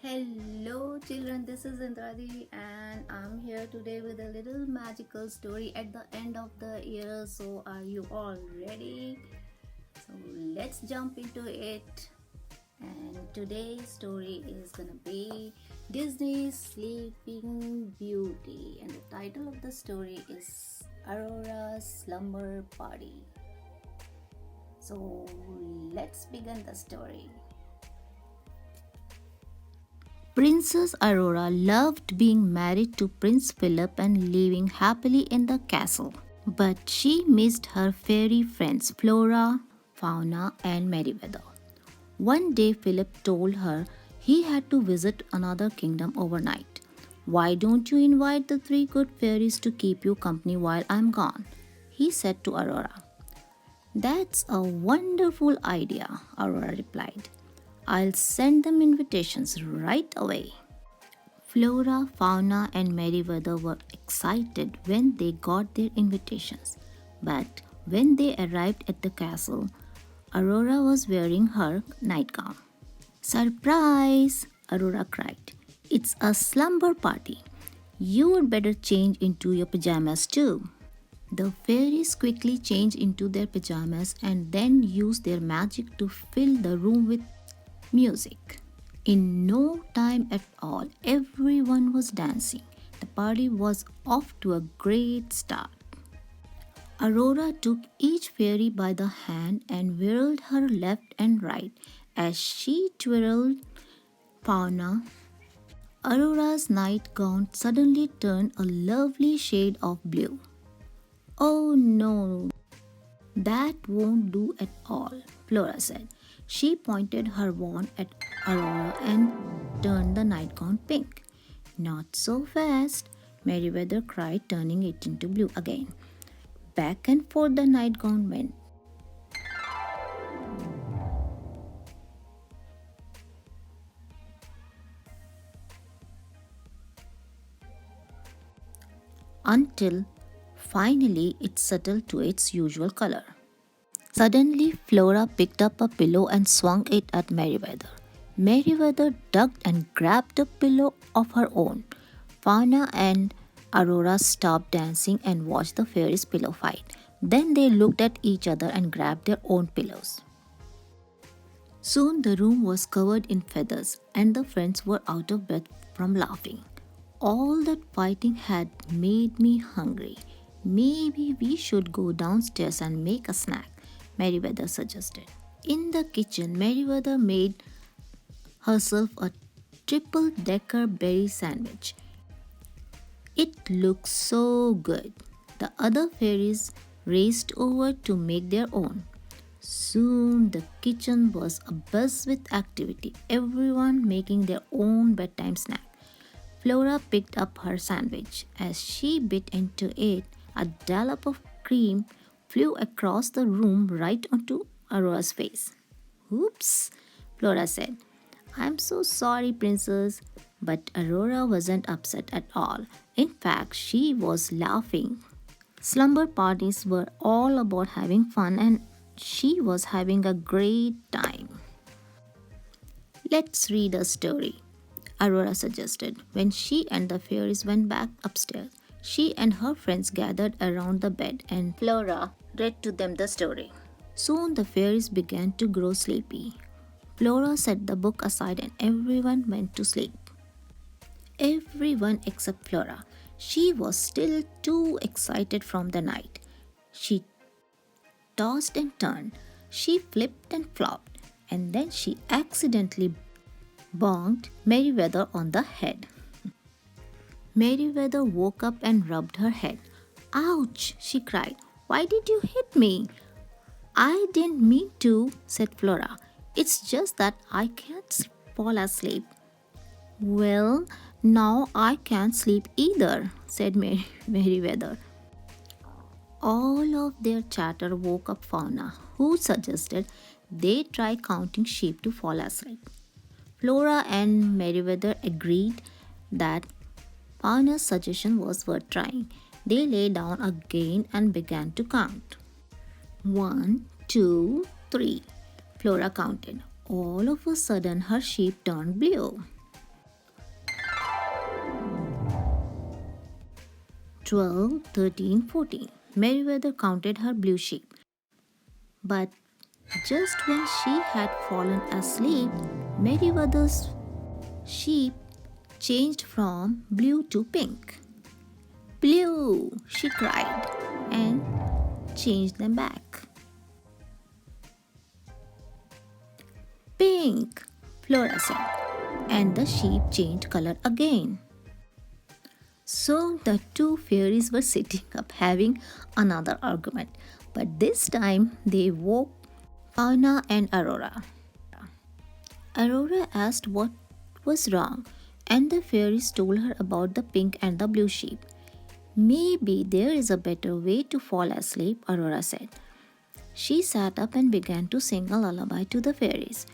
Hello, children. This is Indradi, and I'm here today with a little magical story at the end of the year. So, are you all ready? So, let's jump into it. And today's story is gonna be Disney's Sleeping Beauty, and the title of the story is Aurora's Slumber Party. So, let's begin the story. Princess Aurora loved being married to Prince Philip and living happily in the castle. But she missed her fairy friends Flora, Fauna, and Merryweather. One day, Philip told her he had to visit another kingdom overnight. Why don't you invite the three good fairies to keep you company while I'm gone? He said to Aurora. That's a wonderful idea, Aurora replied. I'll send them invitations right away. Flora, Fauna, and Merryweather were excited when they got their invitations. But when they arrived at the castle, Aurora was wearing her nightgown. Surprise! Aurora cried. It's a slumber party. You'd better change into your pajamas too. The fairies quickly changed into their pajamas and then used their magic to fill the room with music. In no time at all, everyone was dancing. The party was off to a great start. Aurora took each fairy by the hand and whirled her left and right as she twirled Fauna. Aurora's nightgown suddenly turned a lovely shade of blue. Oh no, that won't do at all, Flora said. She pointed her wand at Aurora and turned the nightgown pink. Not so fast, Merryweather cried, turning it into blue again. Back and forth the nightgown went. Until finally it settled to its usual color. Suddenly, Flora picked up a pillow and swung it at Merryweather. Merryweather ducked and grabbed a pillow of her own. Fauna and Aurora stopped dancing and watched the fairies' pillow fight. Then they looked at each other and grabbed their own pillows. Soon the room was covered in feathers, and the friends were out of breath from laughing. All that fighting had made me hungry. Maybe we should go downstairs and make a snack, Merryweather suggested. In the kitchen, Merryweather made herself a triple decker berry sandwich. It looked so good. The other fairies raced over to make their own. Soon the kitchen was abuzz with activity, everyone making their own bedtime snack. Flora picked up her sandwich. As she bit into it, a dollop of cream flew across the room right onto Aurora's face. Oops, Flora said. I'm so sorry, Princess. But Aurora wasn't upset at all. In fact, she was laughing. Slumber parties were all about having fun, and she was having a great time. Let's read a story, Aurora suggested. When she and the fairies went back upstairs, she and her friends gathered around the bed and Flora read to them the story. Soon the fairies began to grow sleepy. Flora set the book aside and everyone went to sleep. Everyone except Flora. She was still too excited from the night. She tossed and turned. She flipped and flopped. And then she accidentally bonked Merryweather on the head. Merryweather woke up and rubbed her head. Ouch, she cried. Why did you hit me? I didn't mean to, said Flora. It's just that I can't fall asleep. Well, now I can't sleep either, said Merryweather. All of their chatter woke up Fauna, who suggested they try counting sheep to fall asleep. Flora and Merryweather agreed that Fauna's suggestion was worth trying. They lay down again and began to count. 1, 2, 3. Flora counted. All of a sudden, her sheep turned blue. 12, 13, 14. Meriwether counted her blue sheep. But just when she had fallen asleep, Meriwether's sheep changed from blue to pink. Blue, she cried, and changed them back. Pink, Flora said, and the sheep changed color again. So the two fairies were sitting up having another argument, but this time they woke Fauna and Aurora. Aurora asked what was wrong, and the fairies told her about the pink and the blue sheep. Maybe there is a better way to fall asleep, Aurora said. She sat up and began to sing a lullaby to the fairies.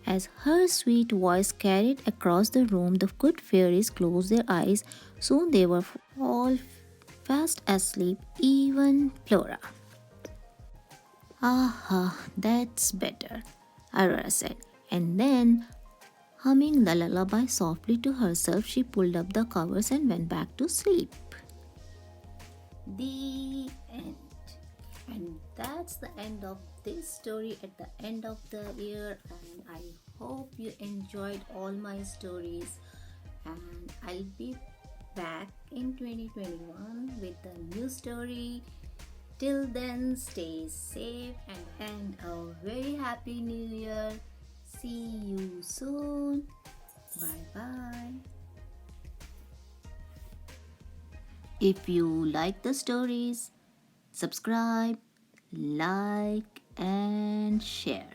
As her sweet voice carried across the room, the good fairies closed their eyes. Soon they were all fast asleep, even Flora. Aha, that's better, Aurora said. And then, humming the lullaby softly to herself, she pulled up the covers and went back to sleep. The end. And that's the end of this story at the end of the year. And I hope you enjoyed all my stories. And I'll be back in 2021 with a new story. Till then, stay safe and a very happy new year. See you soon. Bye bye. If you like the stories, subscribe, like, and share.